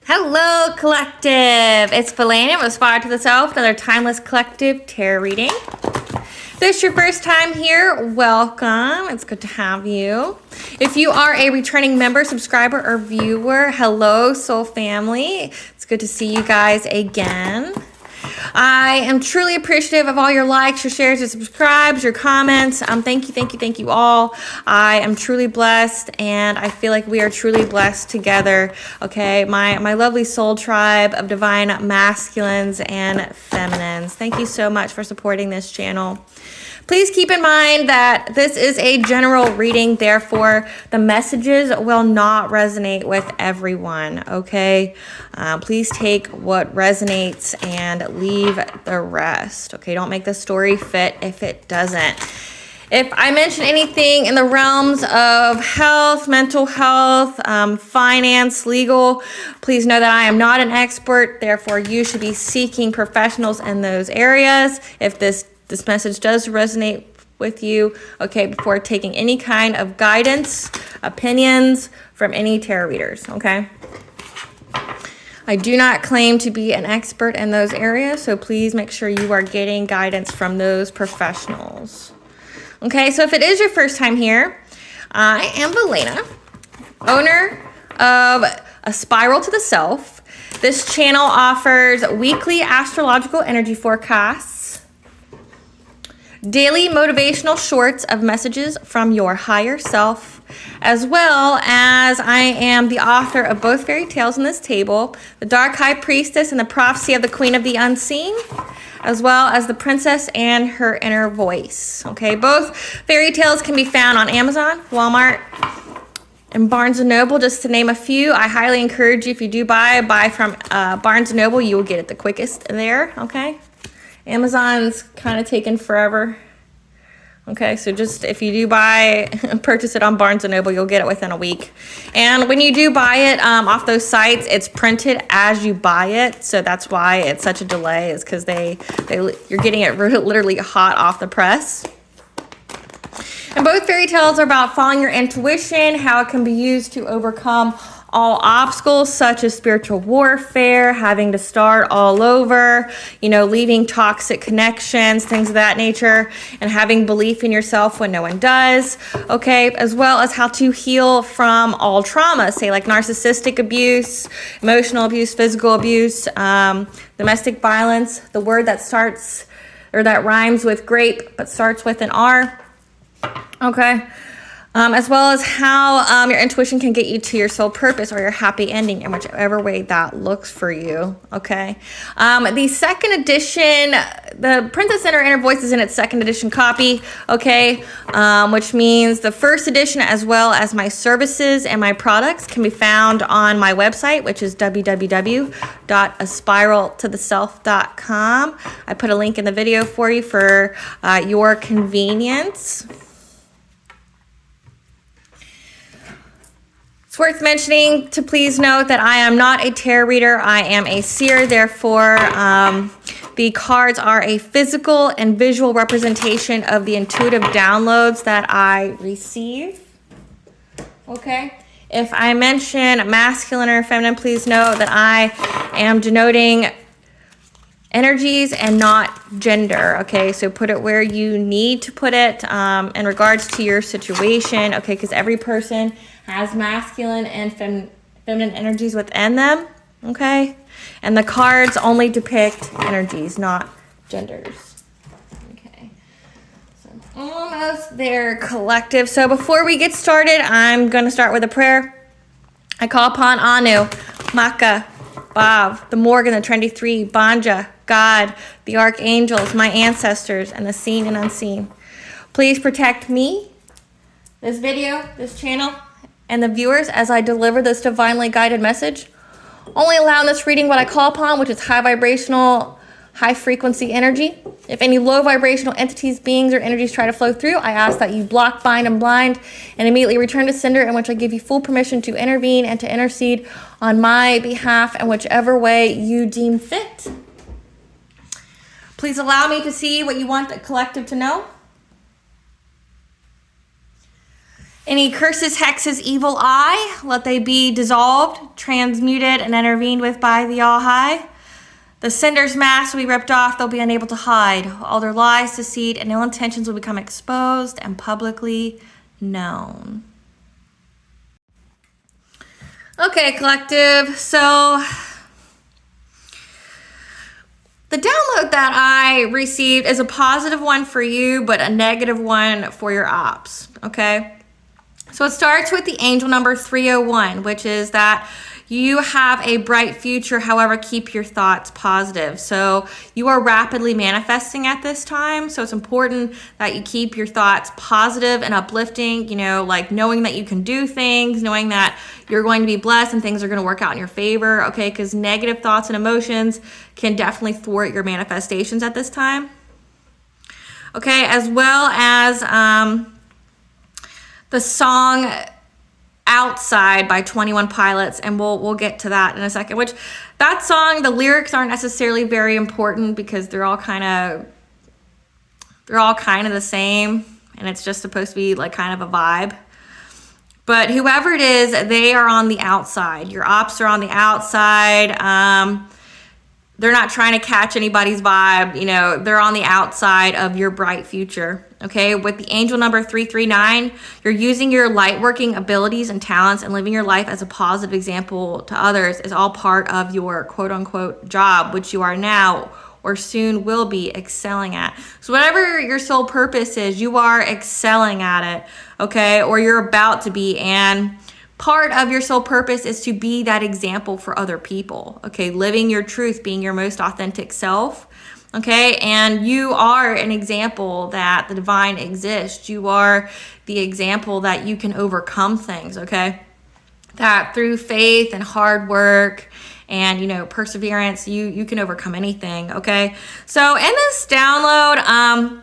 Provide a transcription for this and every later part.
Hello, collective. It's Valena with Aspire to the Self, another timeless collective tarot reading. If this is your first time here, welcome. It's good to have you. If you are a returning member, subscriber, or viewer, hello, soul family. It's good to see you guys again. I am truly appreciative of all your likes, your shares, your subscribes, your comments. Thank you all. I am truly blessed, and I feel like we are truly blessed together. Okay, my lovely soul tribe of divine masculines and feminines. Thank you so much for supporting this channel. Please keep in mind that this is a general reading, therefore the messages will not resonate with everyone, okay? Please take what resonates and leave the rest, okay? Don't make the story fit if it doesn't. If I mention anything in the realms of health, mental health, finance, legal, please know that I am not an expert, therefore you should be seeking professionals in those areas. If this message does resonate with you, okay, before taking any kind of guidance, opinions from any tarot readers, okay? I do not claim to be an expert in those areas, so please make sure you are getting guidance from those professionals. Okay, so if it is your first time here, I am Valena, owner of A Spiral to the Self. This channel offers weekly astrological energy forecasts, daily motivational shorts of messages from your higher self, as well as I am the author of both fairy tales in this table, The Dark High Priestess and the Prophecy of the Queen of the Unseen, as well as The Princess and Her Inner Voice. Okay, both fairy tales can be found on Amazon, Walmart, and Barnes & Noble, just to name a few. I highly encourage you, if you do buy from Barnes & Noble, you will get it the quickest there, okay? Amazon's kind of taken forever. Okay, so just if you do purchase it on Barnes & Noble, you'll get it within a week. And when you do buy it off those sites, it's printed as you buy it. So that's why it's such a delay, is because you're getting it literally hot off the press. And both fairy tales are about following your intuition, how it can be used to overcome all obstacles such as spiritual warfare, having to start all over, leaving toxic connections, things of that nature, and having belief in yourself when no one does, okay? As well as how to heal from all trauma, say like narcissistic abuse, emotional abuse, physical abuse, domestic violence, the word that starts or that rhymes with grape but starts with an R, okay? As well as how your intuition can get you to your soul purpose or your happy ending in whichever way that looks for you, okay? The second edition, the Princess and Her Inner Voice is in its second edition copy, okay? Which means the first edition, as well as my services and my products, can be found on my website, which is www.aspiraltotheself.com. I put a link in the video for you for your convenience. It's worth mentioning to please note that I am not a tarot reader. I am a seer. Therefore, the cards are a physical and visual representation of the intuitive downloads that I receive. Okay? If I mention masculine or feminine, please note that I am denoting energies and not gender, okay? So put it where you need to put it in regards to your situation, okay? Because every person has masculine and feminine energies within them, okay? And the cards only depict energies, not genders. Okay, so I'm almost there, collective. So before we get started, I'm going to start with a prayer. I call upon Anu, Maka, Bav, the Morgan, the Trendy Three, Banja, God, the archangels, my ancestors, and the seen and unseen. Please protect me, this video, this channel, and the viewers as I deliver this divinely guided message. Only allow in this reading what I call upon, which is high vibrational, high frequency energy. If any low vibrational entities, beings, or energies try to flow through, I ask that you block, bind, and blind, and immediately return to sender, in which I give you full permission to intervene and to intercede on my behalf in whichever way you deem fit. Please allow me to see what you want the collective to know. Any curses, hexes, evil eye, let they be dissolved, transmuted, and intervened with by the All High. The sinder's mask will be ripped off, they'll be unable to hide. All their lies, deceit, and ill intentions will become exposed and publicly known. Okay, collective, so the download that I received is a positive one for you, but a negative one for your ops, okay? So it starts with the angel number 301, which is that you have a bright future, however, keep your thoughts positive. So you are rapidly manifesting at this time. So it's important that you keep your thoughts positive and uplifting, you know, like knowing that you can do things, knowing that you're going to be blessed and things are going to work out in your favor, okay? Because negative thoughts and emotions can definitely thwart your manifestations at this time. Okay, as well as the song Outside by 21 Pilots, and we'll get to that in a second, which that song, the lyrics aren't necessarily very important because they're all kind of the same, and it's just supposed to be like kind of a vibe. But whoever it is, they are on the outside. Your ops are on the outside. They're not trying to catch anybody's vibe, you know, they're on the outside of your bright future, okay? With the angel number 339, you're using your light working abilities and talents and living your life as a positive example to others is all part of your quote unquote job, which you are now or soon will be excelling at. So whatever your sole purpose is, you are excelling at it, okay? Or you're about to be, and part of your soul purpose is to be that example for other people, okay? Living your truth, being your most authentic self, okay? And you are an example that the divine exists. You are the example that you can overcome things, okay? That through faith and hard work and, you know, perseverance, you can overcome anything, okay? So in this download,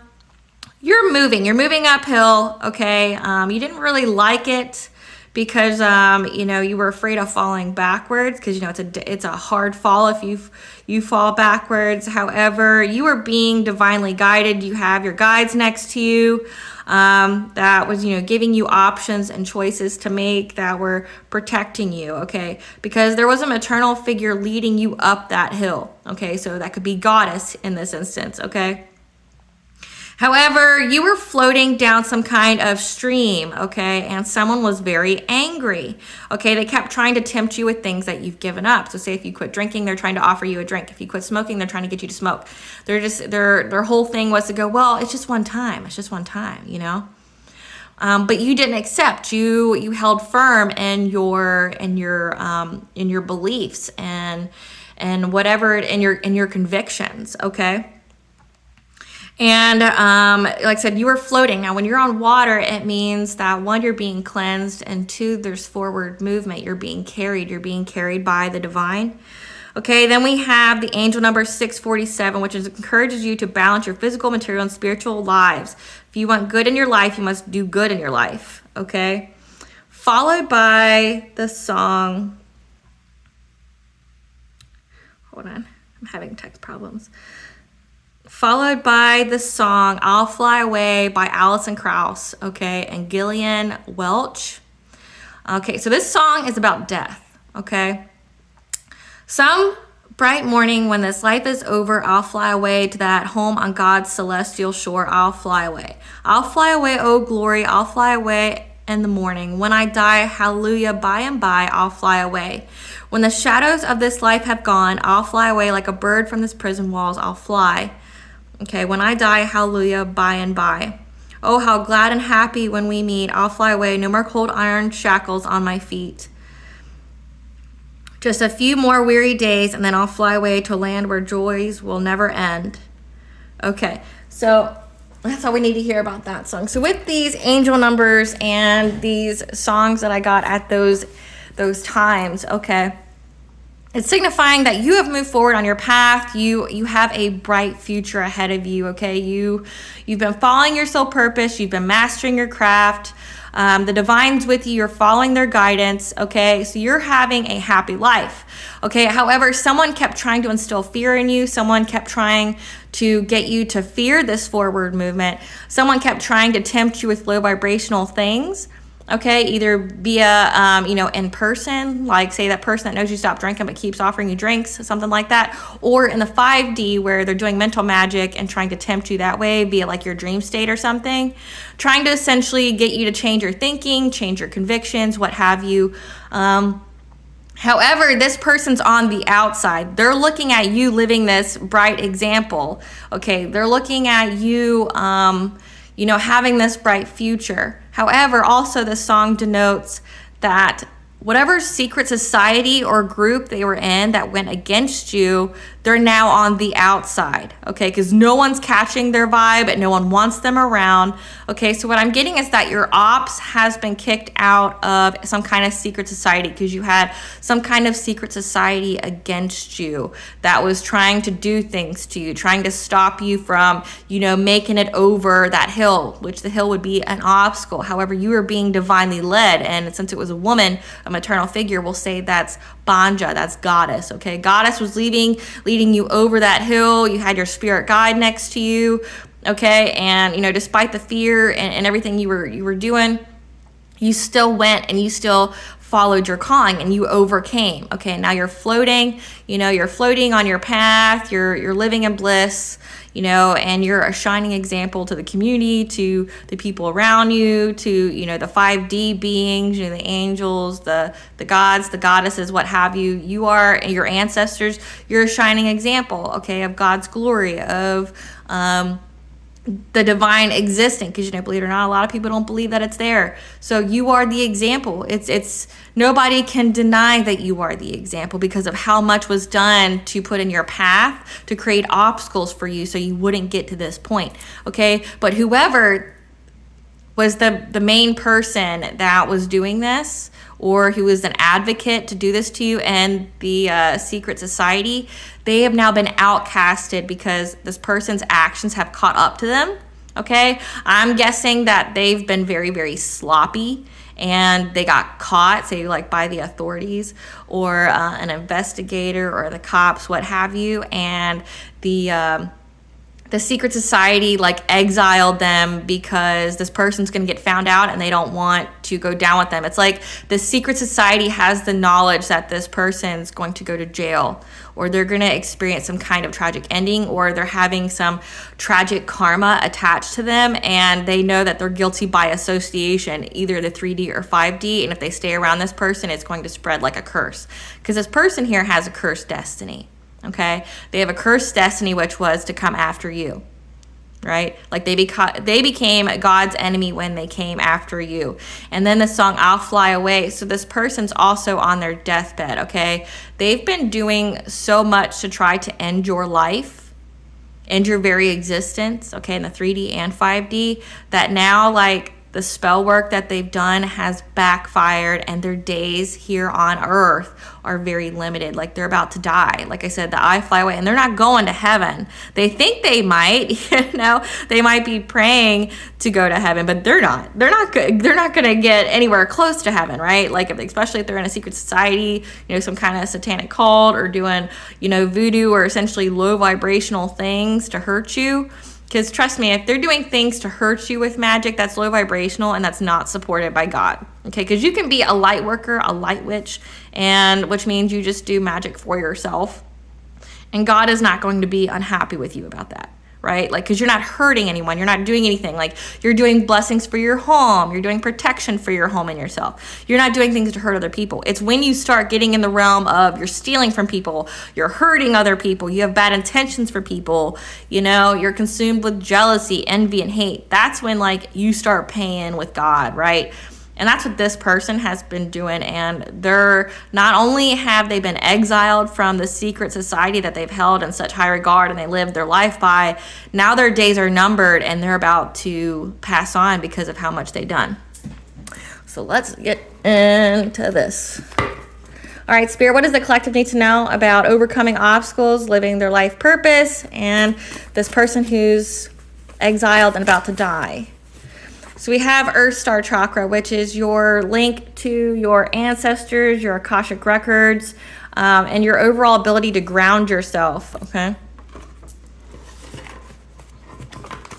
you're moving uphill, okay? You didn't really like it because you know, you were afraid of falling backwards because, you know, it's a hard fall if you fall backwards. However, you are being divinely guided. You have your guides next to you that was, you know, giving you options and choices to make that were protecting you, okay? Because there was a maternal figure leading you up that hill, okay? So that could be goddess in this instance, okay? However, you were floating down some kind of stream, okay, and someone was very angry, okay? They kept trying to tempt you with things that you've given up. So say if you quit drinking, they're trying to offer you a drink. If you quit smoking, they're trying to get you to smoke. Their whole thing was to go, well, it's just one time, you know? But you didn't accept. You held firm in your beliefs and whatever in your convictions, okay? And like I said, you were floating. Now, when you're on water, it means that one, you're being cleansed, and two, there's forward movement. You're being carried by the divine. Okay, then we have the angel number 647, which encourages you to balance your physical, material, and spiritual lives. If you want good in your life, you must do good in your life. Okay, followed by the song. Hold on, I'm having text problems. Followed by the song I'll Fly Away by Alison Krauss, okay, and Gillian Welch. Okay, so this song is about death, okay? Some bright morning when this life is over, I'll fly away to that home on God's celestial shore. I'll fly away. I'll fly away, oh glory, I'll fly away in the morning. When I die, hallelujah, by and by, I'll fly away. When the shadows of this life have gone, I'll fly away like a bird from this prison walls, I'll fly. Okay, when I die, hallelujah, by and by. Oh, how glad and happy when we meet. I'll fly away, no more cold iron shackles on my feet. Just a few more weary days, and then I'll fly away to a land where joys will never end. Okay, so that's all we need to hear about that song. So with these angel numbers and these songs that I got at those times, okay, it's signifying that you have moved forward on your path. You have a bright future ahead of you, okay? You've been following your soul purpose. You've been mastering your craft. The divine's with you. You're following their guidance, okay? So you're having a happy life, okay? However, someone kept trying to instill fear in you. Someone kept trying to get you to fear this forward movement. Someone kept trying to tempt you with low vibrational things. Okay, either via, you know, in person, like say that person that knows you stopped drinking but keeps offering you drinks, something like that, or in the 5D where they're doing mental magic and trying to tempt you that way via like your dream state or something, trying to essentially get you to change your thinking, change your convictions, what have you. However, this person's on the outside. They're looking at you living this bright example. Okay, they're looking at you, you know, having this bright future. However, also this song denotes that whatever secret society or group they were in that went against you, they're now on the outside, okay? Because no one's catching their vibe and no one wants them around, okay? So what I'm getting is that your ops has been kicked out of some kind of secret society because you had some kind of secret society against you that was trying to do things to you, trying to stop you from, you know, making it over that hill, which the hill would be an obstacle. However, you were being divinely led, and since it was a woman, a maternal figure, we'll say that's Banja, that's goddess, okay? Goddess was leading you over that hill. You had your spirit guide next to you, okay? And, you know, despite the fear and everything you were doing, you still went and you still followed your calling and you overcame, okay? Now you're floating, you know, you're floating on your path, you're living in bliss, you know, and you're a shining example to the community, to the people around you, to, you know, the 5D beings, you know, the angels, the gods, the goddesses, what have you. You are, your ancestors, you're a shining example, okay, of God's glory, of the divine existing, because, you know, believe it or not, a lot of people don't believe that it's there. So you are the example. It's nobody can deny that you are the example because of how much was done to put in your path to create obstacles for you so you wouldn't get to this point, okay? But whoever was the main person that was doing this, or who was an advocate to do this to you and the secret society, they have now been outcasted because this person's actions have caught up to them, okay? I'm guessing that they've been very, very sloppy and they got caught, say like by the authorities or an investigator or the cops, what have you, and the secret society like exiled them because this person's going to get found out and they don't want to go down with them. It's like the secret society has the knowledge that this person's going to go to jail, or they're going to experience some kind of tragic ending, or they're having some tragic karma attached to them, and they know that they're guilty by association, either the 3D or 5D, and if they stay around this person, it's going to spread like a curse. Because this person here has a cursed destiny. Okay, they have a cursed destiny, which was to come after you, right? Like they became God's enemy when they came after you. And then the song "I'll Fly Away." So this person's also on their deathbed. Okay, they've been doing so much to try to end your life, end your very existence. Okay, in the 3D and 5D, that now like the spell work that they've done has backfired, and their days here on earth are very limited. Like they're about to die. Like I said, the I fly away, and they're not going to heaven. They think they might, you know, they might be praying to go to heaven, but they're not. They're not going to get anywhere close to heaven, right? Like especially if they're in a secret society, you know, some kind of satanic cult, or doing, you know, voodoo or essentially low vibrational things to hurt you. Because trust me, if they're doing things to hurt you with magic, that's low vibrational and that's not supported by God. Okay, because you can be a light worker, a light witch, and which means you just do magic for yourself. And God is not going to be unhappy with you about that, right? Like, because you're not hurting anyone, you're not doing anything. Like, you're doing blessings for your home, you're doing protection for your home and yourself. You're not doing things to hurt other people. It's when you start getting in the realm of you're stealing from people, you're hurting other people, you have bad intentions for people, you know, you're consumed with jealousy, envy, and hate. That's when, like, you start paying with God, right? And that's what this person has been doing. And they're not only have they been exiled from the secret society that they've held in such high regard and they lived their life by, now their days are numbered and they're about to pass on because of how much they've done. So let's get into this. All right, Spirit, what does the collective need to know about overcoming obstacles, living their life purpose, and this person who's exiled and about to die? So we have Earth Star Chakra, which is your link to your ancestors, your Akashic records, and your overall ability to ground yourself, okay?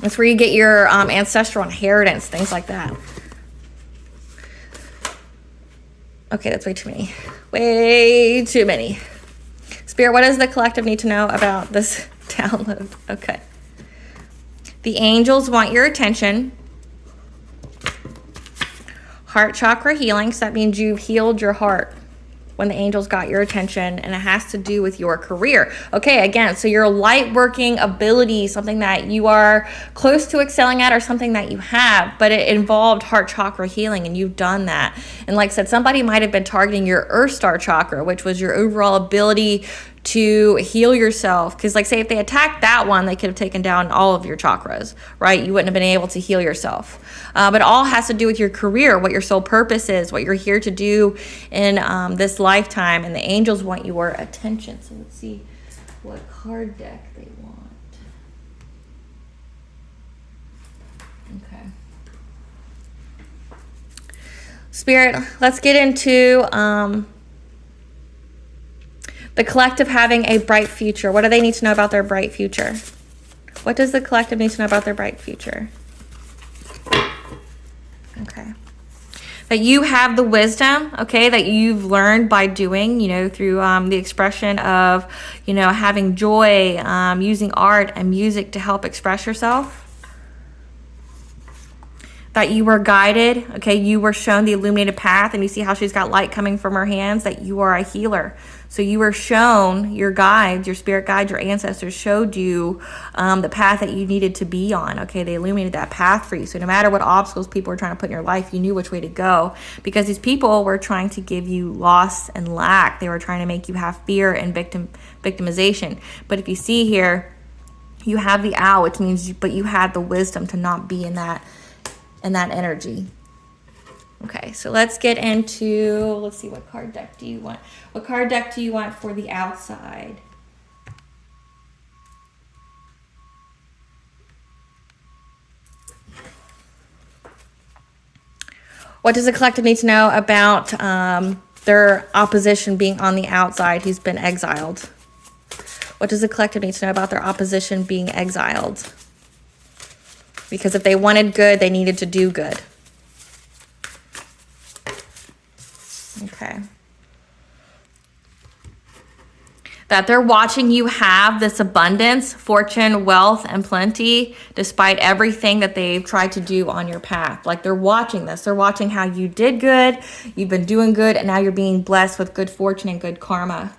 That's where you get your ancestral inheritance, things like that. Okay, that's way too many. Way too many. Spirit, what does the collective need to know about this download? Okay. The angels want your attention. Heart chakra healing. So that means you've healed your heart when the angels got your attention, and it has to do with your career. Okay, again, so your light working ability, something that you are close to excelling at or something that you have, but it involved heart chakra healing, and you've done that. And like I said, somebody might have been targeting your earth star chakra, which was your overall ability to heal yourself. Because like say if they attacked that one, they could have taken down all of your chakras, right? You wouldn't have been able to heal yourself. But it all has to do with your career, what your sole purpose is, what you're here to do in this lifetime. And the angels want your attention. So let's see what card deck they want. Okay. Spirit, let's get into the collective having a bright future. What do they need to know about their bright future? What does the collective need to know about their bright future? Okay. That you have the wisdom, okay, that you've learned by doing, through the expression of, having joy, using art and music to help express yourself. That you were guided, okay, you were shown the illuminated path, and you see how she's got light coming from her hands, that you are a healer. So you were shown, your guides, your spirit guides, your ancestors showed you the path that you needed to be on, okay? They illuminated that path for you. So no matter what obstacles people were trying to put in your life, you knew which way to go, because these people were trying to give you loss and lack. They were trying to make you have fear and victimization. But if you see here, you have the owl, which means, but you had the wisdom to not be in that energy. Okay, so let's get into, let's see, what card deck do you want? What card deck do you want for the outside? What does the collective need to know about their opposition being on the outside who's been exiled? What does the collective need to know about their opposition being exiled? Because if they wanted good, they needed to do good. Okay. That they're watching you have this abundance, fortune, wealth, and plenty, despite everything that they've tried to do on your path. Like they're watching this. They're watching how you did good, you've been doing good, and now you're being blessed with good fortune and good karma.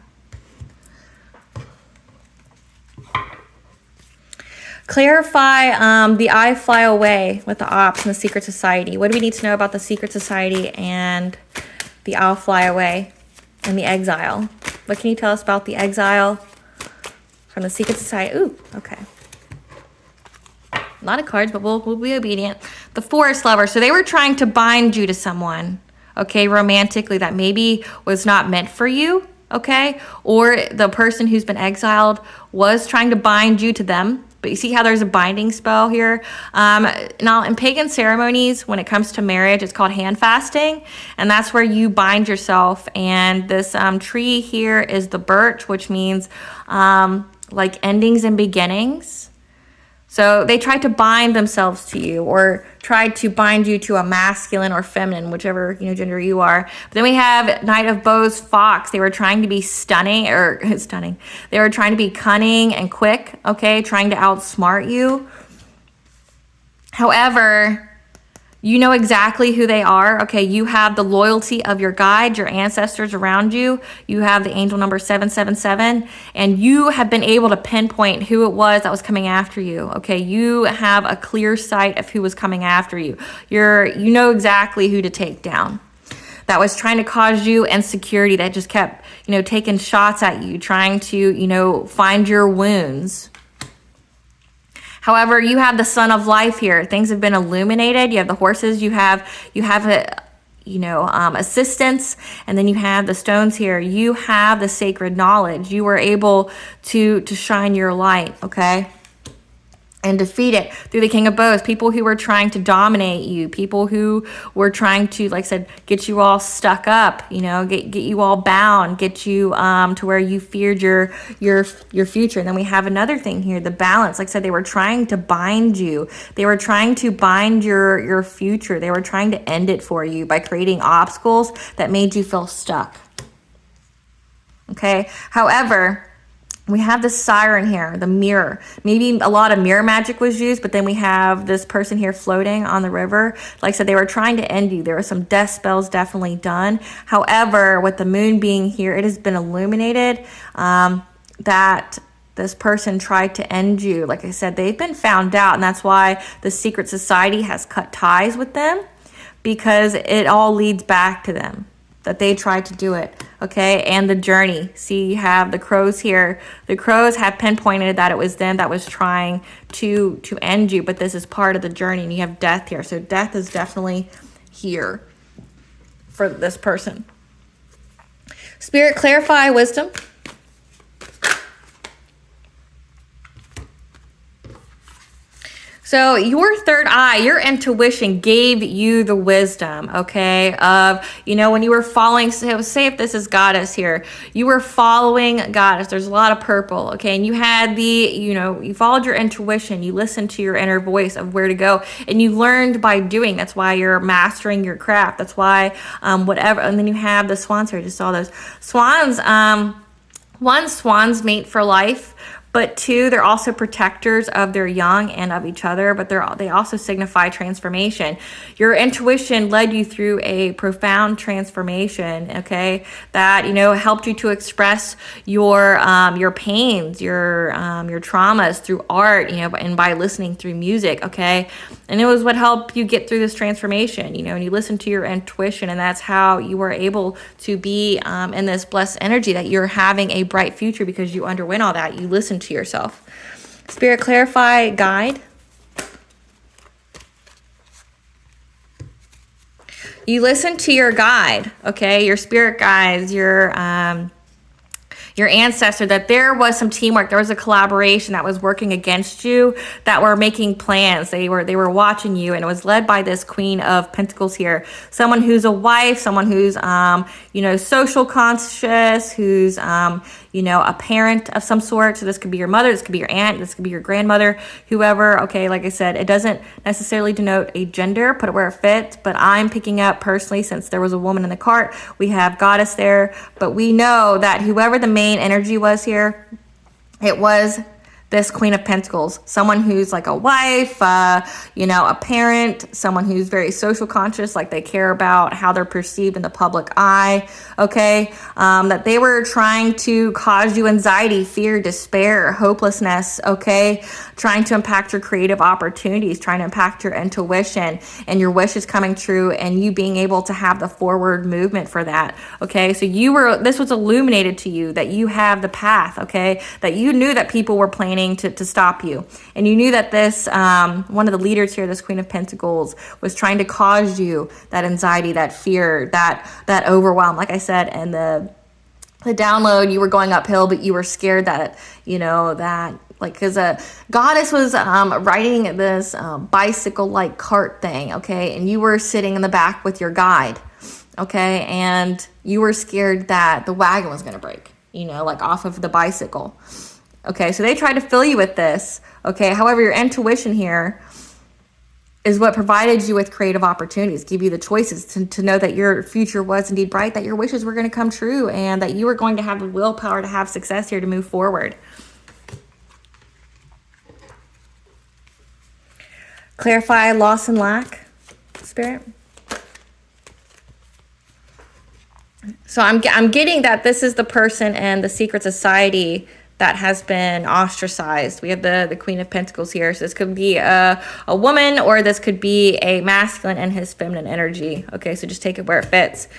Clarify the I fly away with the ops and the secret society. What do we need to know about the secret society and the I'll fly away and the exile? What can you tell us about the exile from the secret society? Ooh, okay. A lot of cards, but we'll be obedient. The forest lover. So they were trying to bind you to someone, okay, romantically, that maybe was not meant for you, okay? Or the person who's been exiled was trying to bind you to them. But you see how there's a binding spell here? Now, in pagan ceremonies, when it comes to marriage, it's called hand fasting. And that's where you bind yourself. And this tree here is the birch, which means like endings and beginnings. So they tried to bind themselves to you, or tried to bind you to a masculine or feminine, whichever gender you are. But then we have Knight of Bows, Fox. They were trying to be stunning. They were trying to be cunning and quick, okay, trying to outsmart you. However, you know exactly who they are, okay? You have the loyalty of your guide, your ancestors around you. You have the angel number 777, and you have been able to pinpoint who it was that was coming after you, okay? You have a clear sight of who was coming after you. You know exactly who to take down. That was trying to cause you insecurity, that just kept, taking shots at you, trying to, find your wounds. However, you have the sun of life here. Things have been illuminated. You have the horses. You have assistance, and then you have the stones here. You have the sacred knowledge. You were able to shine your light. Okay. and defeat it through the King of Bows. People who were trying to dominate you, people who were trying to, like I said, get you all stuck up, you know, get you all bound, get you to where you feared your future. And then we have another thing here, the balance. Like I said, they were trying to bind you. They were trying to bind your future. They were trying to end it for you by creating obstacles that made you feel stuck. Okay. However, we have the siren here, the mirror. Maybe a lot of mirror magic was used, but then we have this person here floating on the river. Like I said, they were trying to end you. There were some death spells definitely done. However, with the moon being here, it has been illuminated that this person tried to end you. Like I said, they've been found out, and that's why the secret society has cut ties with them, because it all leads back to them, that they tried to do it. Okay, and the journey. See, you have the crows here. The crows have pinpointed that it was them that was trying to end you, but this is part of the journey, and you have death here. So death is definitely here for this person. Spirit, clarify wisdom. So your third eye, your intuition gave you the wisdom, okay, of, you know, when you were following, so say if this is Goddess here, you were following Goddess, there's a lot of purple, okay, and you had the, you know, you followed your intuition, you listened to your inner voice of where to go, and you learned by doing. That's why you're mastering your craft. That's why whatever. And then you have the swans here. I just saw those swans. One, swans mate for life. But two, they're also protectors of their young and of each other, but they also signify transformation. Your intuition led you through a profound transformation, okay, that, you know, helped you to express your pains, your traumas through art, you know, and by listening through music, okay? And it was what helped you get through this transformation, you know, and you listened to your intuition, and that's how you were able to be in this blessed energy, that you're having a bright future because you underwent all that. You listened to yourself. Spirit, clarify, guide. You listen to your guide, okay, your spirit guides, your ancestor, that there was some teamwork, there was a collaboration that was working against you, that were making plans. They were watching you, and it was led by this Queen of Pentacles here. Someone who's a wife, someone who's you know, social conscious, who's you know, a parent of some sort. So this could be your mother, this could be your aunt, this could be your grandmother, whoever. Okay, like I said, it doesn't necessarily denote a gender, put it where it fits, but I'm picking up personally, since there was a woman in the cart, we have Goddess there, but we know that whoever the main energy was here, it was this Queen of Pentacles, someone who's like a wife, you know, a parent, someone who's very social conscious, like they care about how they're perceived in the public eye, okay? That they were trying to cause you anxiety, fear, despair, hopelessness, okay? Trying to impact your creative opportunities, trying to impact your intuition and your wishes coming true, and you being able to have the forward movement for that, okay? So this was illuminated to you, that you have the path, okay? That you knew that people were planning to stop you, and you knew that this one of the leaders here, this Queen of Pentacles, was trying to cause you that anxiety, that fear, that overwhelm, like I said. And the download, you were going uphill, but you were scared that, you know, that, like, because a Goddess was riding this bicycle like cart thing, okay, and you were sitting in the back with your guide, okay, and you were scared that the wagon was going to break, you know, like off of the bicycle. Okay, so they tried to fill you with this, okay? However, your intuition here is what provided you with creative opportunities, give you the choices to know that your future was indeed bright, that your wishes were going to come true, and that you were going to have the willpower to have success here to move forward. Clarify loss and lack, Spirit. So I'm getting that this is the person in the secret society that has been ostracized. We have the Queen of Pentacles here. So this could be a woman, or this could be a masculine and his feminine energy. Okay, so just take it where it fits.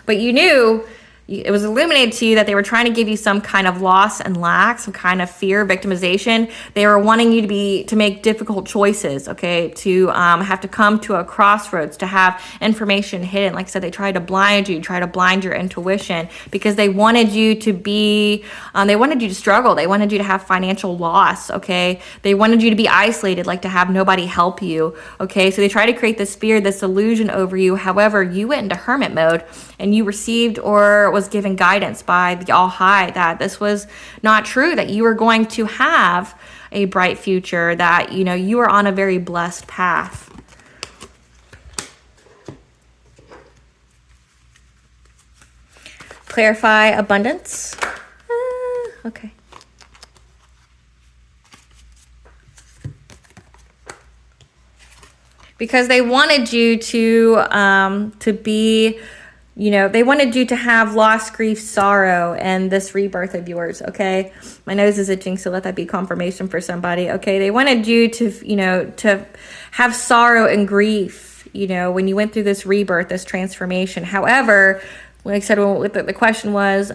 But you knew it was illuminated to you that they were trying to give you some kind of loss and lack, some kind of fear, victimization. They were wanting you to make difficult choices, okay, to have to come to a crossroads, to have information hidden. Like I said, they tried to blind you, try to blind your intuition, because they wanted you to be, they wanted you to struggle. They wanted you to have financial loss, okay? They wanted you to be isolated, like to have nobody help you, okay? So they tried to create this fear, this illusion over you. However, you went into hermit mode and you received or was given guidance by the All High that this was not true, that you were going to have a bright future, that, you know, you are on a very blessed path. Clarify abundance. Okay. Because they wanted you to be, you know, they wanted you to have loss, grief, sorrow, and this rebirth of yours, okay? My nose is itching, so let that be confirmation for somebody, okay? They wanted you to, you know, to have sorrow and grief, you know, when you went through this rebirth, this transformation. However, like I said, the question was,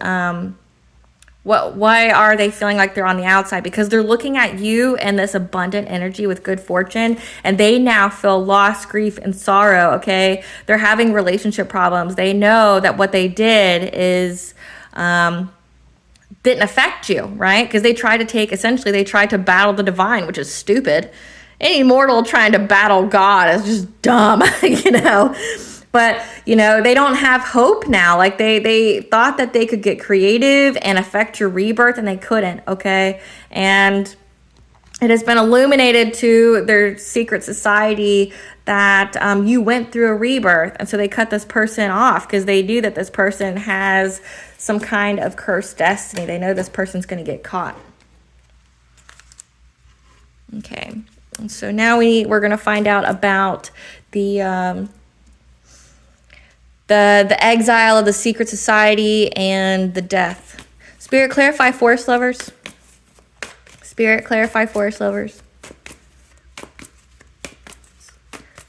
why are they feeling like they're on the outside? Because they're looking at you and this abundant energy with good fortune, and they now feel loss, grief, and sorrow, okay? They're having relationship problems. They know that what they did is didn't affect you, right? Because they tried to battle the divine, which is stupid. Any mortal trying to battle God is just dumb, you know? But, you know, they don't have hope now. Like they thought that they could get creative and affect your rebirth, and they couldn't, okay? And it has been illuminated to their secret society that you went through a rebirth. And so they cut this person off because they knew that this person has some kind of cursed destiny. They know this person's going to get caught. Okay. And so now we're going to find out about the exile of the secret society and the death. Spirit, clarify forest lovers. Spirit, clarify forest lovers.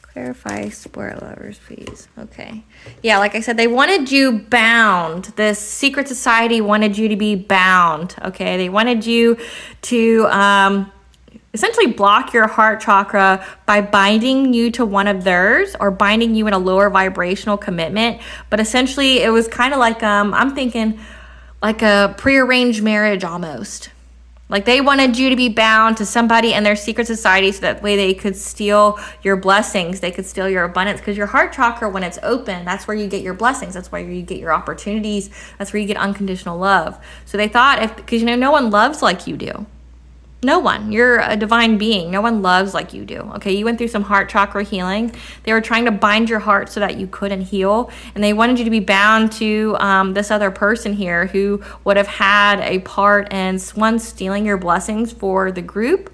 Clarify spirit lovers, please. Okay. Yeah, like I said, they wanted you bound. This secret society wanted you to be bound. Okay. They wanted you to essentially block your heart chakra by binding you to one of theirs or binding you in a lower vibrational commitment. But essentially it was kind of like, I'm thinking like a prearranged marriage almost. Like they wanted you to be bound to somebody in their secret society so that way they could steal your blessings. They could steal your abundance, because your heart chakra, when it's open, that's where you get your blessings. That's where you get your opportunities. That's where you get unconditional love. So they thought, because you know, no one loves like you do. No one. You're a divine being. No one loves like you do. Okay, you went through some heart chakra healing. They were trying to bind your heart so that you couldn't heal, and they wanted you to be bound to this other person here who would have had a part in, one, stealing your blessings for the group,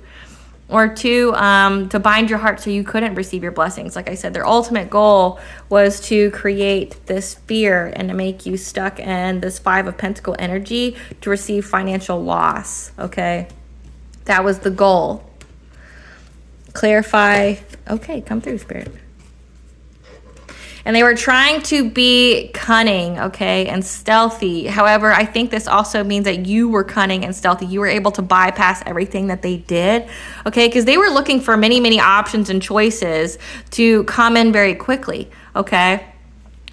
or two, to bind your heart so you couldn't receive your blessings. Like I said, their ultimate goal was to create this fear and to make you stuck in this Five of Pentacle energy to receive financial loss. Okay. That was the goal. Clarify. Okay, come through, Spirit. And they were trying to be cunning, okay, and stealthy. However, I think this also means that you were cunning and stealthy. You were able to bypass everything that they did, okay, because they were looking for many, many options and choices to come in very quickly, okay?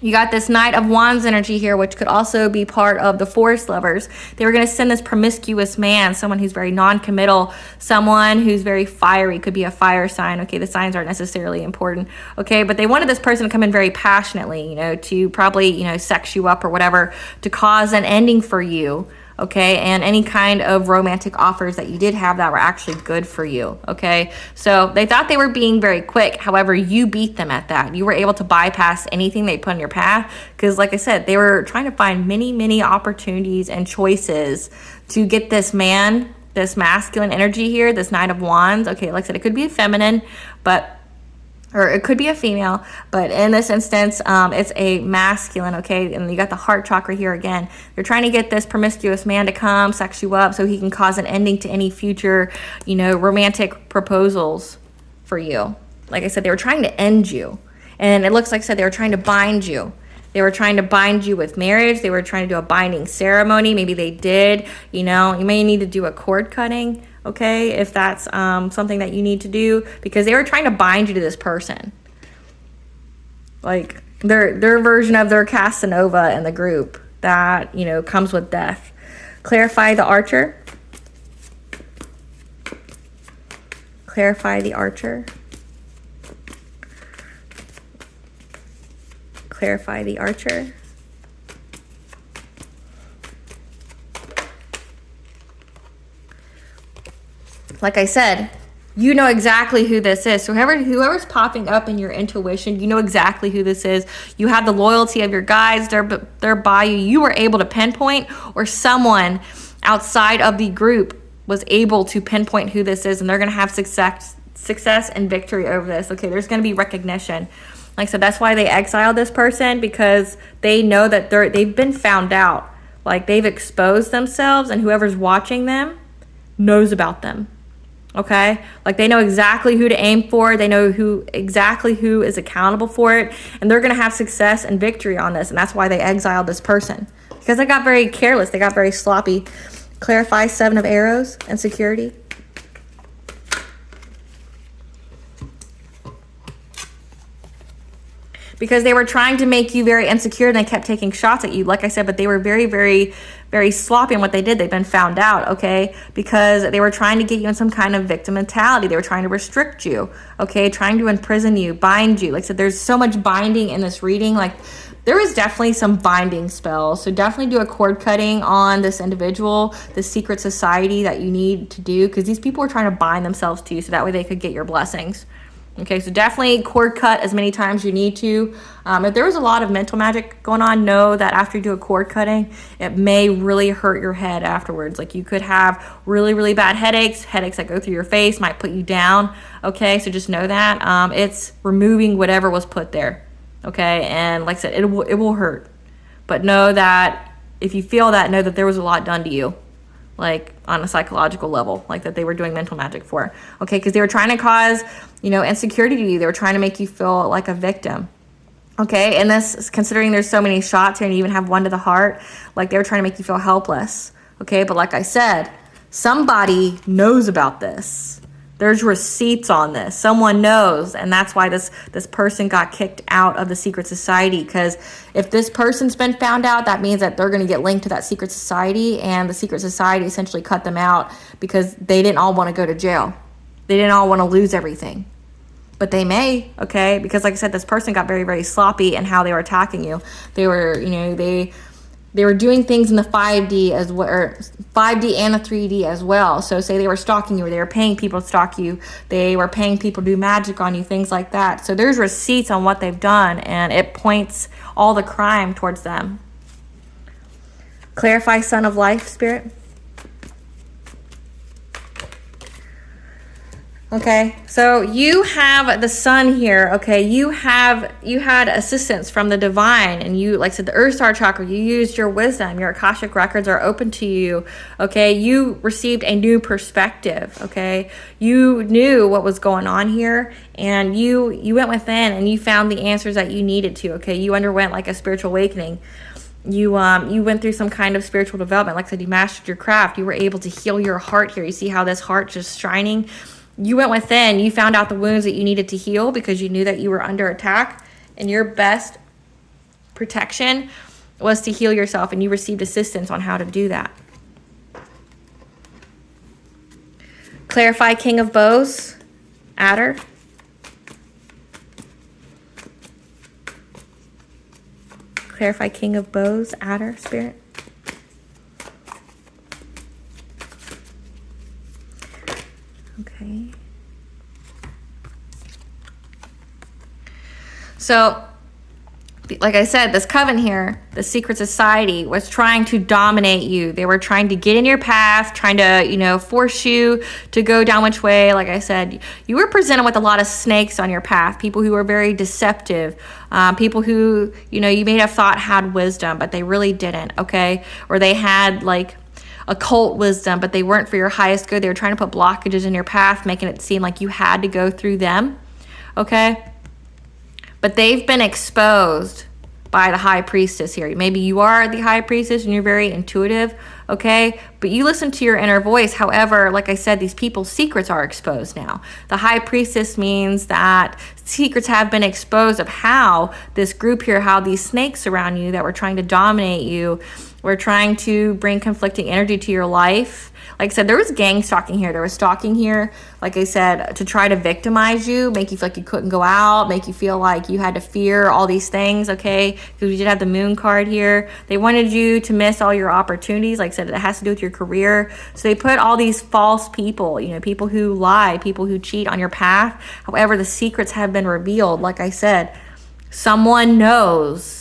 You got this Knight of Wands energy here, which could also be part of the forest lovers. They were going to send this promiscuous man, someone who's very non-committal, someone who's very fiery, could be a fire sign. Okay, the signs aren't necessarily important. Okay, but they wanted this person to come in very passionately, you know, to probably, you know, sex you up or whatever, to cause an ending for you. Okay, and any kind of romantic offers that you did have that were actually good for you, okay? So they thought they were being very quick. However, you beat them at that. You were able to bypass anything they put in your path because, like I said, they were trying to find many, many opportunities and choices to get this man, this masculine energy here, this Knight of Wands. Okay, like I said, it could be a feminine, or it could be a female, but in this instance, it's a masculine, okay? And you got the heart chakra here again. They're trying to get this promiscuous man to come, sex you up, so he can cause an ending to any future, you know, romantic proposals for you. Like I said, they were trying to end you. And it looks like I said they were trying to bind you. They were trying to bind you with marriage. They were trying to do a binding ceremony. Maybe they did. You know, you may need to do a cord cutting, okay, if that's something that you need to do, because they were trying to bind you to this person. Like their version of their Casanova in the group that, you know, comes with death. Clarify the archer. Clarify the archer. Clarify the archer. Like I said, you know exactly who this is. So whoever's popping up in your intuition, you know exactly who this is. You have the loyalty of your guides. They're by you. You were able to pinpoint, or someone outside of the group was able to pinpoint who this is, and they're going to have success and victory over this. Okay, there's going to be recognition. Like I said, that's why they exiled this person, because they know that they've been found out. Like, they've exposed themselves, and whoever's watching them knows about them. Okay, like they know exactly who to aim for. They know exactly who is accountable for it, and they're going to have success and victory on this. And that's why they exiled this person, because they got very careless. They got very sloppy. Clarify 7 of arrows and security. Because they were trying to make you very insecure, and they kept taking shots at you, like I said, but they were very, very, very sloppy in what they did. They've been found out, okay? Because they were trying to get you in some kind of victim mentality. They were trying to restrict you, okay? Trying to imprison you, bind you. Like I said, there's so much binding in this reading. Like, there is definitely some binding spells. So definitely do a cord cutting on this individual, the secret society that you need to do, because these people are trying to bind themselves to you so that way they could get your blessings. Okay, so definitely cord cut as many times you need to. If there was a lot of mental magic going on, know that after you do a cord cutting, it may really hurt your head afterwards. Like, you could have really, really bad headaches that go through your face, might put you down. Okay, so just know that. It's removing whatever was put there. Okay, and like I said, it will hurt. But know that if you feel that, know that there was a lot done to you, like on a psychological level, like that they were doing mental magic for. Okay, because they were trying to cause, insecurity to you. They were trying to make you feel like a victim. Okay, and this, considering there's so many shots here and you even have one to the heart, like they were trying to make you feel helpless. Okay, but like I said, somebody knows about this. There's receipts on this. Someone knows, and that's why this person got kicked out of the secret society, because if this person's been found out, that means that they're going to get linked to that secret society, and the secret society essentially cut them out because they didn't all want to go to jail. They didn't all want to lose everything. But they may, okay? Because like I said, this person got very, very sloppy in how they were attacking you. They were, they were doing things in the 5D as well, or 5D and the 3D as well. So say they were stalking you, or they were paying people to stalk you. They were paying people to do magic on you, things like that. So there's receipts on what they've done, and it points all the crime towards them. Clarify Son of Life, Spirit. Okay, so you have the sun here, okay? You had assistance from the divine, and you, like I said, the Earth Star chakra, you used your wisdom, your Akashic records are open to you, okay? You received a new perspective, okay? You knew what was going on here, and you went within and you found the answers that you needed to, okay? You underwent like a spiritual awakening. You went through some kind of spiritual development. Like I said, you mastered your craft. You were able to heal your heart here. You see how this heart just shining? You went within, you found out the wounds that you needed to heal because you knew that you were under attack, and your best protection was to heal yourself, and you received assistance on how to do that. Clarify King of Bows, Adder. Clarify King of Bows, Adder, Spirit. Okay. So, like I said, this coven here, the secret society, was trying to dominate you. They were trying to get in your path, trying to, force you to go down which way. Like I said, you were presented with a lot of snakes on your path, people who were very deceptive, people who, you may have thought had wisdom, but they really didn't, okay? Or they had, like, occult wisdom, but they weren't for your highest good. They were trying to put blockages in your path, making it seem like you had to go through them, okay? But they've been exposed, by the high priestess here. Maybe you are the high priestess and you're very intuitive, okay? But you listen to your inner voice. However, like I said, these people's secrets are exposed now. The high priestess means that secrets have been exposed of how this group here, how these snakes around you that were trying to dominate you, were trying to bring conflicting energy to your life. Like I said, there was gang stalking here. There was stalking here, like I said, to try to victimize you, make you feel like you couldn't go out, make you feel like you had to fear all these things, okay? Because we did have the moon card here. They wanted you to miss all your opportunities. Like I said, it has to do with your career. So they put all these false people, you know, people who lie, people who cheat on your path. However, the secrets have been revealed. Like I said, someone knows.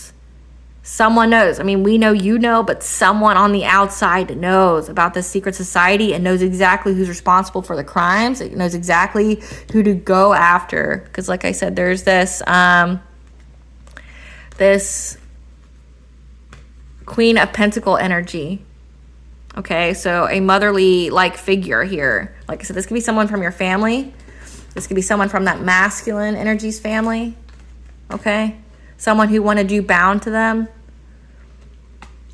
Someone knows. I mean, we know, you know, but someone on the outside knows about this secret society and knows exactly who's responsible for the crimes. It knows exactly who to go after. Because like I said, there's this this Queen of Pentacle energy. Okay, so a motherly like figure here. Like I said, this could be someone from your family. This could be someone from that masculine energies family. Okay, someone who wanted you bound to them.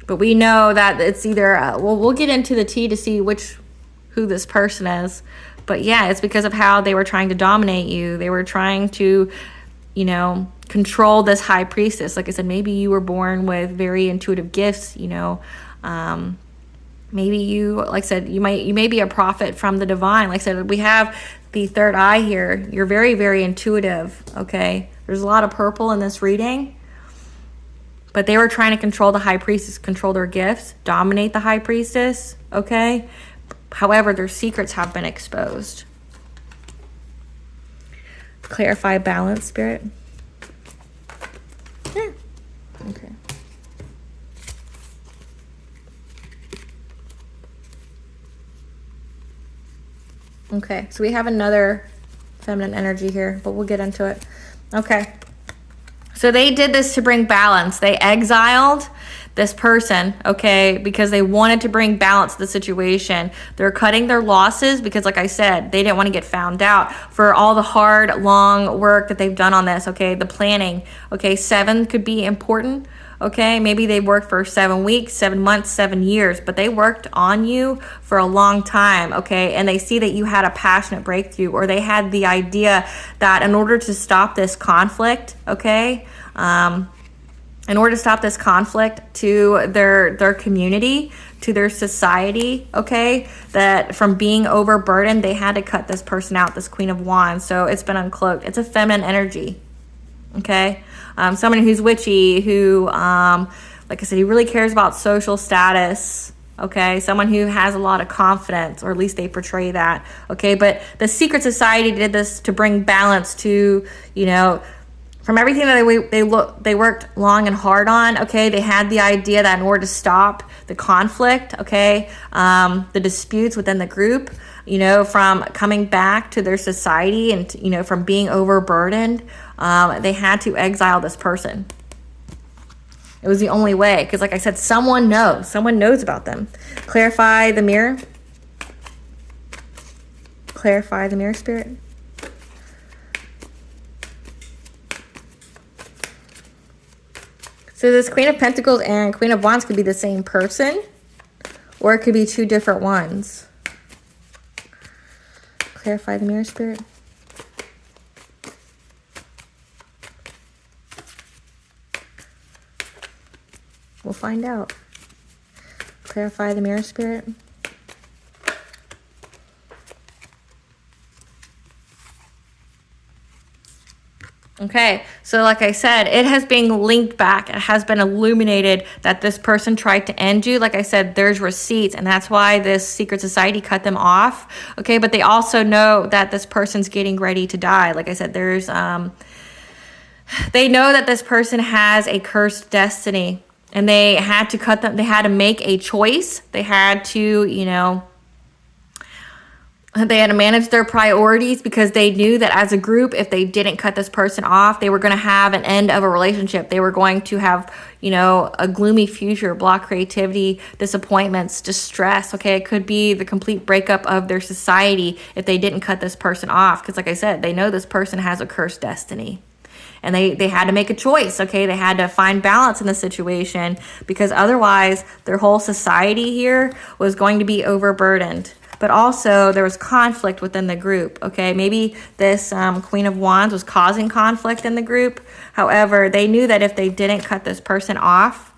But we know that it's either, well, we'll get into the tea to see who this person is. But yeah, it's because of how they were trying to dominate you. They were trying to, you know, control this high priestess. Like I said, maybe you were born with very intuitive gifts, you know. Maybe you, like I said, you may be a prophet from the divine. Like I said, we have the third eye here. You're very, very intuitive, okay? There's a lot of purple in this reading. But they were trying to control the high priestess, control their gifts, dominate the high priestess, okay? However, their secrets have been exposed. Clarify balance, Spirit. Yeah. Okay. Okay, so we have another feminine energy here, but we'll get into it. Okay. So they did this to bring balance. They exiled this person, okay, because they wanted to bring balance to the situation. They're cutting their losses because, like I said, they didn't want to get found out for all the hard, long work that they've done on this, okay, the planning. Okay, 7 could be important, okay? Maybe they worked for 7 weeks, 7 months, 7 years, but they worked on you for a long time, okay? And they see that you had a passionate breakthrough, or they had the idea that in order to stop this conflict, okay, in order to stop this conflict to their community, to their society, okay, that from being overburdened, they had to cut this person out, this Queen of Wands. So it's been uncloaked. It's a feminine energy, okay? Someone who's witchy, who, like I said, he really cares about social status, okay? Someone who has a lot of confidence, or at least they portray that, okay? But the secret society did this to bring balance to, you know, from everything that they worked long and hard on, okay, they had the idea that in order to stop the conflict, okay, the disputes within the group, you know, from coming back to their society and, you know, from being overburdened, they had to exile this person. It was the only way, because like I said, someone knows about them. Clarify the mirror. Clarify the mirror, Spirit. So this Queen of Pentacles and Queen of Wands could be the same person, or it could be 2 different ones. Clarify the mirror, Spirit. We'll find out. Clarify the mirror, Spirit. Okay, so like I said, it has been linked back. It has been illuminated that this person tried to end you. Like I said, there's receipts, and that's why this secret society cut them off. Okay, but they also know that this person's getting ready to die. Like I said, there's, they know that this person has a cursed destiny, and they had to cut them. They had to make a choice. They had to, you know, they had to manage their priorities, because they knew that as a group, if they didn't cut this person off, they were going to have an end of a relationship. They were going to have, you know, a gloomy future, block creativity, disappointments, distress. Okay, it could be the complete breakup of their society if they didn't cut this person off. Because like I said, they know this person has a cursed destiny. and they had to make a choice, okay? They had to find balance in the situation, because otherwise their whole society here was going to be overburdened. But also there was conflict within the group, okay? Maybe this Queen of Wands was causing conflict in the group. However, they knew that if they didn't cut this person off,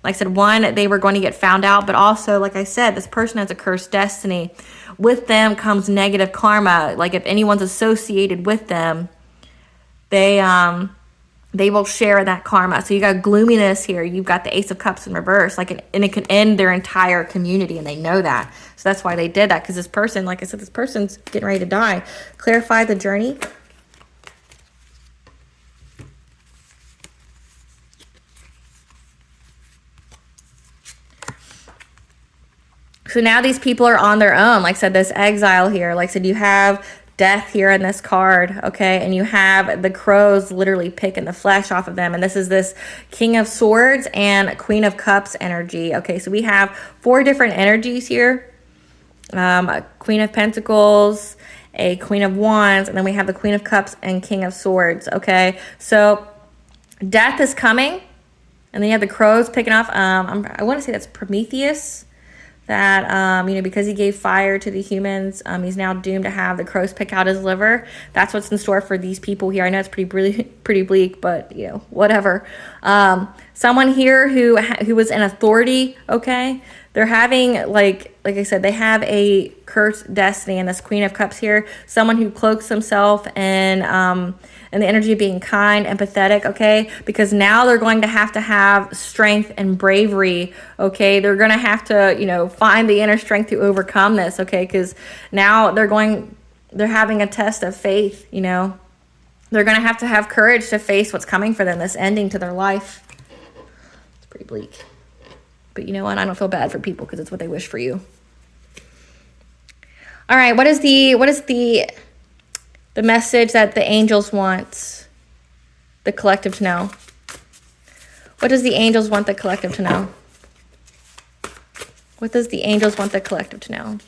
like I said, one, they were going to get found out, but also, like I said, this person has a cursed destiny. With them comes negative karma. Like if anyone's associated with them, they will share that karma. So you got gloominess here. You've got the Ace of Cups in reverse, and it can end their entire community, and they know that. So that's why they did that, because this person, like I said, this person's getting ready to die. Clarify the journey. So now these people are on their own. Like I said, this exile here. Like I said, you have death here in this card, okay? And you have the crows literally picking the flesh off of them. And this is this King of Swords and Queen of Cups energy. Okay, so we have 4 different energies here. A Queen of Pentacles, a Queen of Wands, and then we have the Queen of Cups and King of Swords, okay? So death is coming. And then you have the crows picking off. I want to say that's Prometheus. That, because he gave fire to the humans, he's now doomed to have the crows pick out his liver. That's what's in store for these people here. I know it's pretty bleak, but, whatever. Someone here who was in authority, okay? They're having, like I said, they have a cursed destiny, and this Queen of Cups here, someone who cloaks himself in the energy of being kind, empathetic, okay? Because now they're going to have strength and bravery, okay? They're going to have to, find the inner strength to overcome this, okay? Because now they're having a test of faith, They're going to have courage to face what's coming for them, this ending to their life. It's pretty bleak. But you know what? I don't feel bad for people, because it's what they wish for you. All right, what is the message that the angels want the collective to know? What does the angels want the collective to know? What does the angels want the collective to know?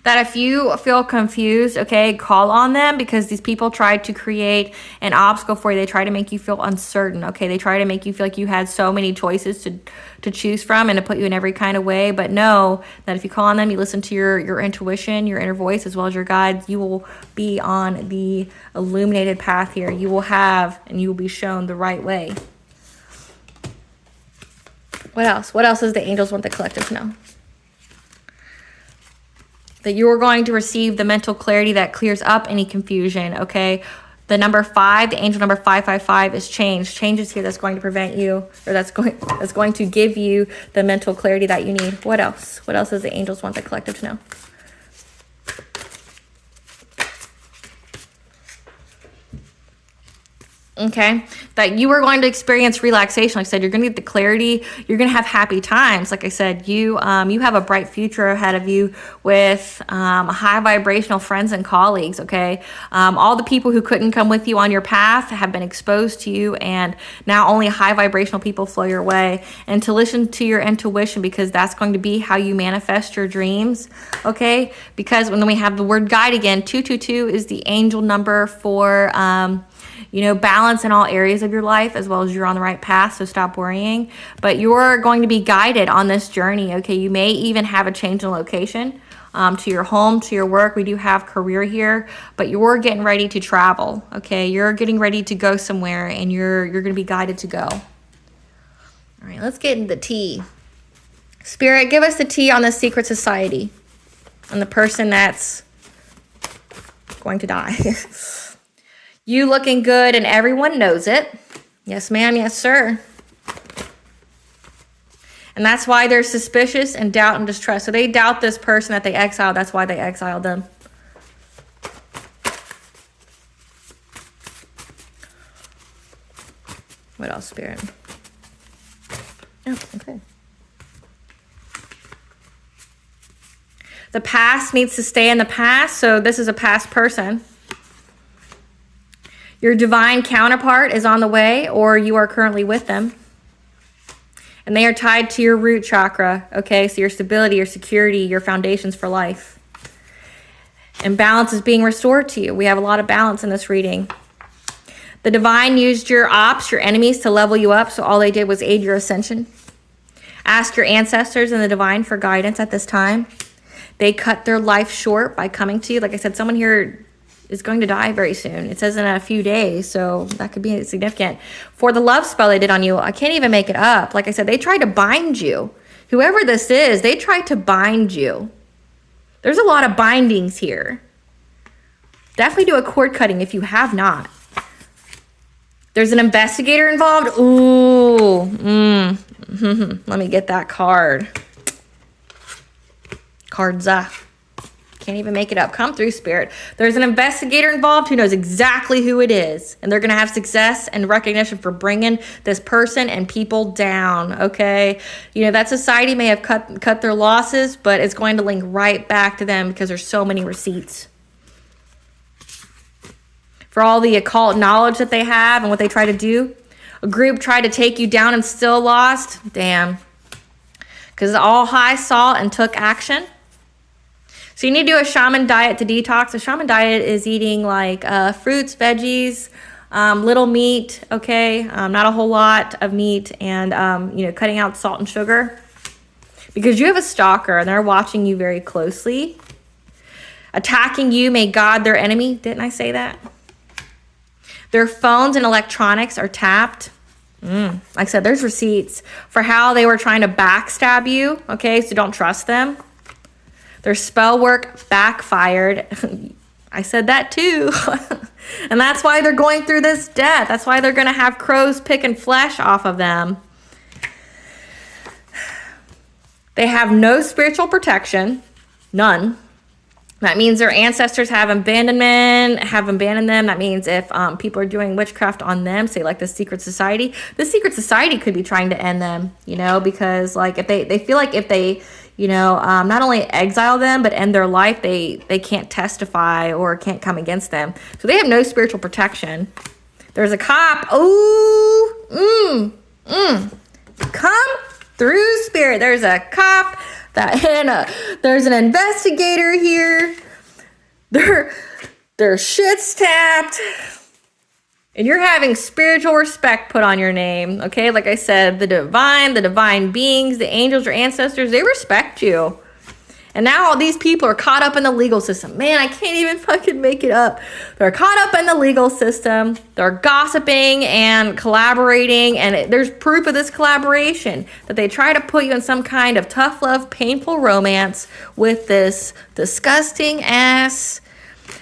That if you feel confused, okay, call on them, because these people tried to create an obstacle for you. They try to make you feel uncertain, okay? They try to make you feel like you had so many choices to choose from and to put you in every kind of way. But know that if you call on them, you listen to your intuition, your inner voice, as well as your guides, you will be on the illuminated path here. You will have and you will be shown the right way. What else? What else does the angels want the collective to know? That you are going to receive the mental clarity that clears up any confusion, okay? The number 5, the angel number 555 is change. Change is here that's going to prevent you, or that's going to give you the mental clarity that you need. What else? What else does the angels want the collective to know? Okay, that you are going to experience relaxation. Like I said, you're going to get the clarity. You're going to have happy times. Like I said, you have a bright future ahead of you with high vibrational friends and colleagues. Okay, all the people who couldn't come with you on your path have been exposed to you, and now only high vibrational people flow your way. And to listen to your intuition, because that's going to be how you manifest your dreams. Okay, because when we have the word guide again, 222 is the angel number for balance in all areas of your life, as well as you're on the right path, so stop worrying. But you're going to be guided on this journey, okay? You may even have a change in location to your home, to your work. We do have career here, but you're getting ready to travel, okay? You're getting ready to go somewhere, and you're going to be guided to go. All right, let's get into the tea. Spirit, give us the tea on the secret society and the person that's going to die. You looking good and everyone knows it. Yes, ma'am. Yes, sir. And that's why they're suspicious and doubt and distrust. So they doubt this person that they exiled. That's why they exiled them. What else, Spirit? Oh, okay. The past needs to stay in the past. So this is a past person. Your divine counterpart is on the way, or you are currently with them. And they are tied to your root chakra, okay? So your stability, your security, your foundations for life. And balance is being restored to you. We have a lot of balance in this reading. The divine used your ops, your enemies, to level you up. So all they did was aid your ascension. Ask your ancestors and the divine for guidance at this time. They cut their life short by coming to you. Like I said, someone here is going to die very soon. It says in a few days, so that could be significant. For the love spell they did on you, I can't even make it up. Like I said, they tried to bind you. Whoever this is, they tried to bind you. There's a lot of bindings here. Definitely do a cord cutting if you have not. There's an investigator involved. Ooh. Let me get that card. Cardza. Can't even make it up. Come through, Spirit. There's an investigator involved who knows exactly who it is. And they're going to have success and recognition for bringing this person and people down, okay? You know, that society may have cut their losses, but it's going to link right back to them because there's so many receipts. For all the occult knowledge that they have and what they try to do. A group tried to take you down and still lost. Damn. Because all high saw and took action. So you need to do a shaman diet to detox. A shaman diet is eating like fruits, veggies, little meat, okay? Not a whole lot of meat, and, you know, cutting out salt and sugar. Because you have a stalker and they're watching you very closely. Attacking you may guard their enemy. Didn't I say that? Their phones and electronics are tapped. Like I said, there's receipts for how they were trying to backstab you, okay? So don't trust them. Their spell work backfired. I said that too. And that's why they're going through this death. That's why they're going to have crows picking flesh off of them. They have no spiritual protection. None. That means their ancestors have abandoned them. That means if people are doing witchcraft on them, say like the secret society could be trying to end them, you know, because like if they feel like if they, you know, not only exile them, but end their life, they can't testify or can't come against them. So they have no spiritual protection. There's a cop. Ooh, come through, Spirit. There's a cop. There's an investigator here. Their shit's tapped. And you're having spiritual respect put on your name. Okay, like I said, the divine beings, the angels, your ancestors, they respect you. And now all these people are caught up in the legal system. Man, I can't even fucking make it up. They're caught up in the legal system. They're gossiping and collaborating. And there's proof of this collaboration that they try to put you in some kind of tough love, painful romance with this disgusting ass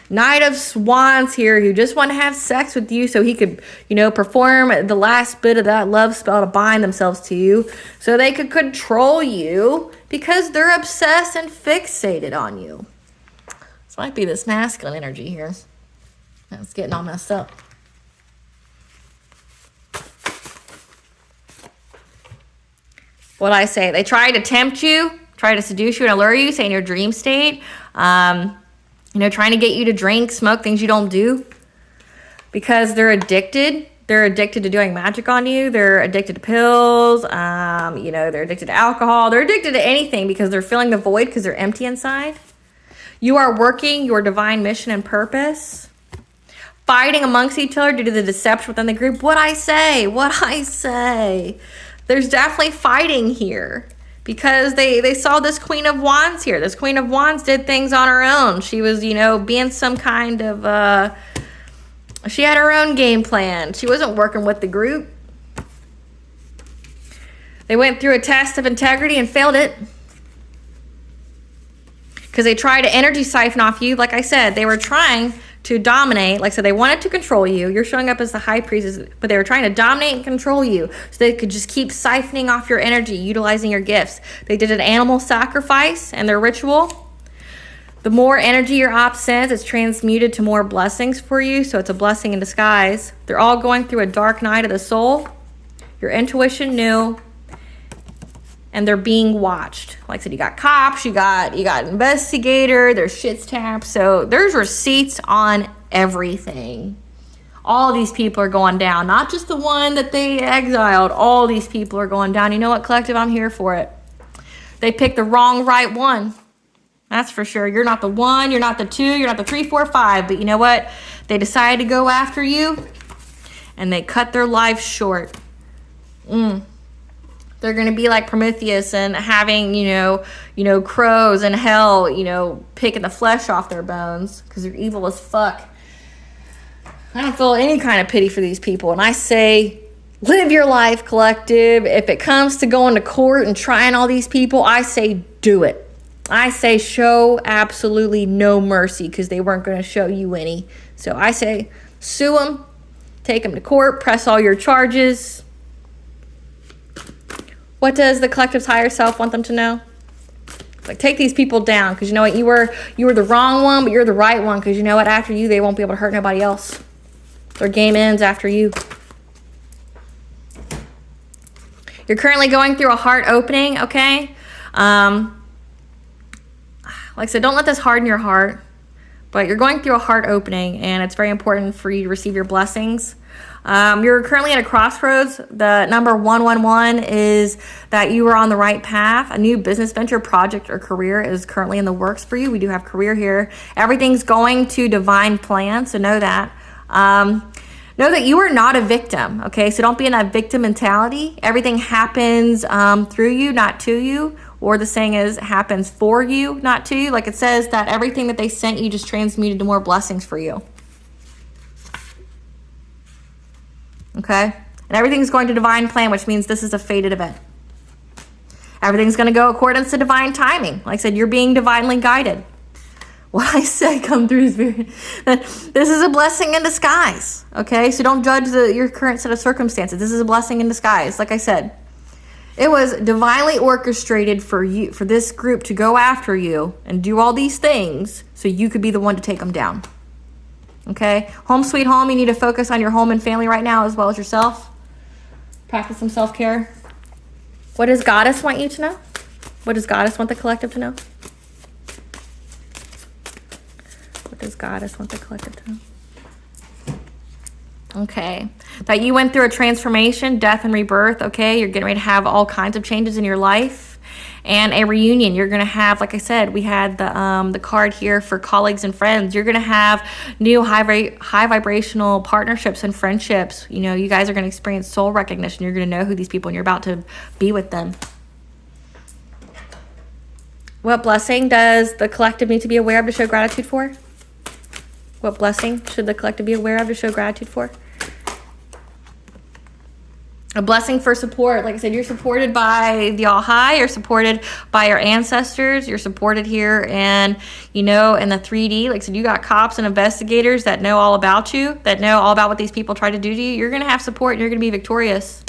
Knight of Wands here who just want to have sex with you so he could, you know, perform the last bit of that love spell to bind themselves to you so they could control you because they're obsessed and fixated on you. This might be this masculine energy here. That's getting all messed up. What I say, they try to tempt you, try to seduce you and allure you, say in your dream state, you know, trying to get you to drink, smoke, things you don't do because they're addicted. They're addicted to doing magic on you. They're addicted to pills. You know, they're addicted to alcohol. They're addicted to anything because they're filling the void because they're empty inside. You are working your divine mission and purpose. Fighting amongst each other due to the deception within the group. What I say. There's definitely fighting here. Because they saw this Queen of Wands here. This Queen of Wands did things on her own. She was, you know, being some kind of, she had her own game plan. She wasn't working with the group. They went through a test of integrity and failed it. Because they tried to energy siphon off you. Like I said, they were trying to dominate. Like I said, they wanted to control you. You're showing up as the high priestess, but they were trying to dominate and control you so they could just keep siphoning off your energy, utilizing your gifts. They did an animal sacrifice and their ritual. The more energy your op sends, it's transmuted to more blessings for you, so it's a blessing in disguise. They're all going through a dark night of the soul. Your intuition knew, and they're being watched. Like I said, you got cops, you got investigator, there's shit's tapped. So there's receipts on everything. All these people are going down. Not just the one that they exiled. All these people are going down. You know what, collective? I'm here for it. They picked the wrong right one. That's for sure. You're not the one, you're not the two, you're not the 3, 4, 5. But you know what? They decided to go after you. and they cut their life short. They're going to be like Prometheus and having, crows in hell, picking the flesh off their bones because they're evil as fuck. I don't feel any kind of pity for these people. And I say, live your life, collective. If it comes to going to court and trying all these people, I say do it. I say show absolutely no mercy because they weren't going to show you any. So I say sue them, take them to court, press all your charges. What does the collective's higher self want them to know? Like, take these people down because you know what? You were the wrong one, but you're the right one because you know what? After you, they won't be able to hurt nobody else. Their game ends after you. You're currently going through a heart opening, okay? Like I said, don't let this harden your heart. But you're going through a heart opening, and it's very important for you to receive your blessings. You're currently at a crossroads. The number 111 is that you are on the right path. A new business venture, project, or career is currently in the works for you. We do have career here. Everything's going to divine plan, so know that. Know that you are not a victim, okay? So don't be in that victim mentality. Everything happens through you, not to you. Or the saying is, happens for you, not to you. Like it says that everything that they sent you just transmuted to more blessings for you. Okay? And everything's going to divine plan, which means this is a fated event. Everything's going to go according to divine timing. Like I said, you're being divinely guided. What I say come through is this is a blessing in disguise. Okay? So don't judge your current set of circumstances. This is a blessing in disguise. Like I said, it was divinely orchestrated for you, for this group to go after you and do all these things so you could be the one to take them down. Okay? Home sweet home. You need to focus on your home and family right now as well as yourself. Practice some self-care. What does Goddess want you to know? What does Goddess want the collective to know? What does Goddess want the collective to know? Okay. That you went through a transformation, death and rebirth, okay? You're getting ready to have all kinds of changes in your life. And a reunion. You're going to have, like I said, we had the card here for colleagues and friends. You're going to have new high vibrational partnerships and friendships. You guys are going to experience soul recognition. You're going to know who these people and you're about to be with them. What blessing does the collective need to be aware of to show gratitude for? What blessing should the collective be aware of to show gratitude for? A blessing for support. Like I said, you're supported by the All High. You're supported by your ancestors. You're supported here and, in the 3D. Like I said, you got cops and investigators that know all about you, that know all about what these people try to do to you. You're going to have support and you're going to be victorious.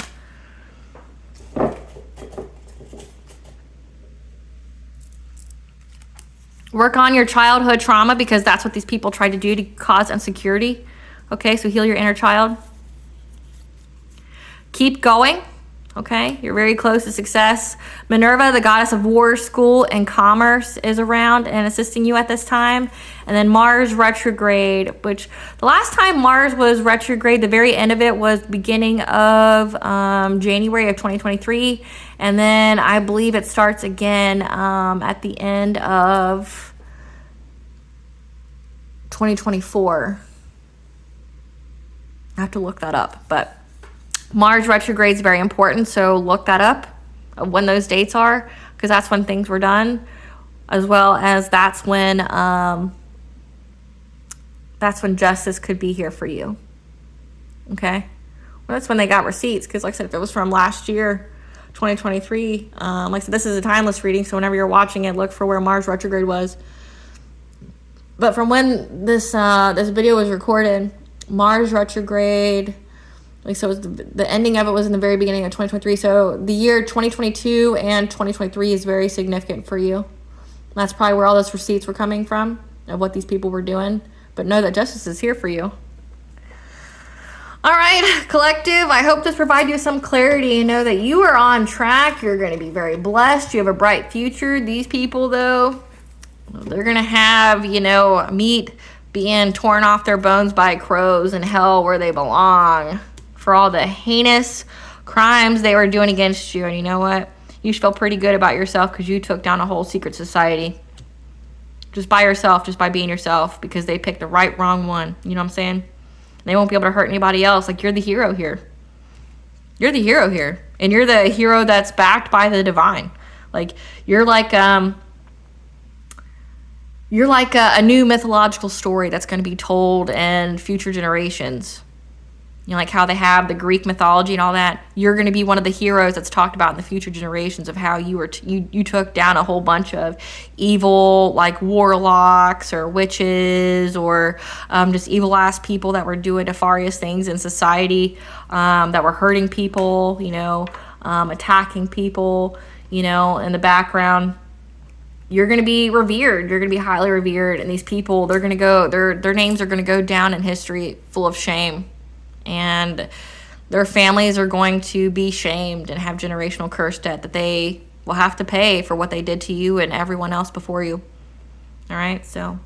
Work on your childhood trauma because that's what these people tried to do to cause insecurity. Okay, so heal your inner child. Keep going, okay? You're very close to success. Minerva, the goddess of war, school, and commerce, is around and assisting you at this time. And then Mars retrograde, which the last time Mars was retrograde, the very end of it was beginning of January of 2023. And then I believe it starts again at the end of 2024. I have to look that up, but Mars retrograde is very important, so look that up when those dates are, because that's when things were done, as well as that's when justice could be here for you. Okay, well, that's when they got receipts, because like I said, if it was from last year, 2023, like I said, this is a timeless reading, so whenever you're watching it, look for where Mars retrograde was. But from when this video was recorded, Mars retrograde. So it was the ending of it was in the very beginning of 2023. So the year 2022 and 2023 is very significant for you. That's probably where all those receipts were coming from of what these people were doing. But know that justice is here for you. All right, collective. I hope this provided you some clarity and know that you are on track. You're going to be very blessed. You have a bright future. These people, though, they're going to have, meat being torn off their bones by crows in hell where they belong, for all the heinous crimes they were doing against you. And you know what? You should feel pretty good about yourself because you took down a whole secret society. Just by yourself, just by being yourself, because they picked the wrong one. You know what I'm saying? They won't be able to hurt anybody else. Like, you're the hero here. You're the hero here. And you're the hero that's backed by the divine. Like, you're like a new mythological story that's going to be told in future generations. You know, like how they have the Greek mythology and all that. You're going to be one of the heroes that's talked about in the future generations of how you were you took down a whole bunch of evil, like warlocks or witches or just evil ass people that were doing nefarious things in society, that were hurting people, you know, attacking people, you know, in the background. You're going to be revered. You're going to be highly revered. And these people, they're going to go, their names are going to go down in history full of shame. And their families are going to be shamed and have generational curse debt that they will have to pay for what they did to you and everyone else before you. All right, so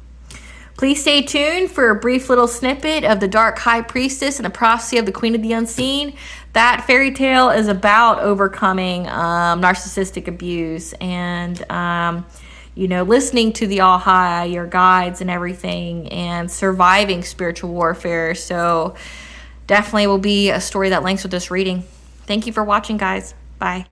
please stay tuned for a brief little snippet of the Dark High Priestess and the Prophecy of the Queen of the Unseen. That fairy tale is about overcoming narcissistic abuse and you know, listening to the All High, your guides and everything, and surviving spiritual warfare. So definitely will be a story that links with this reading. Thank you for watching, guys. Bye.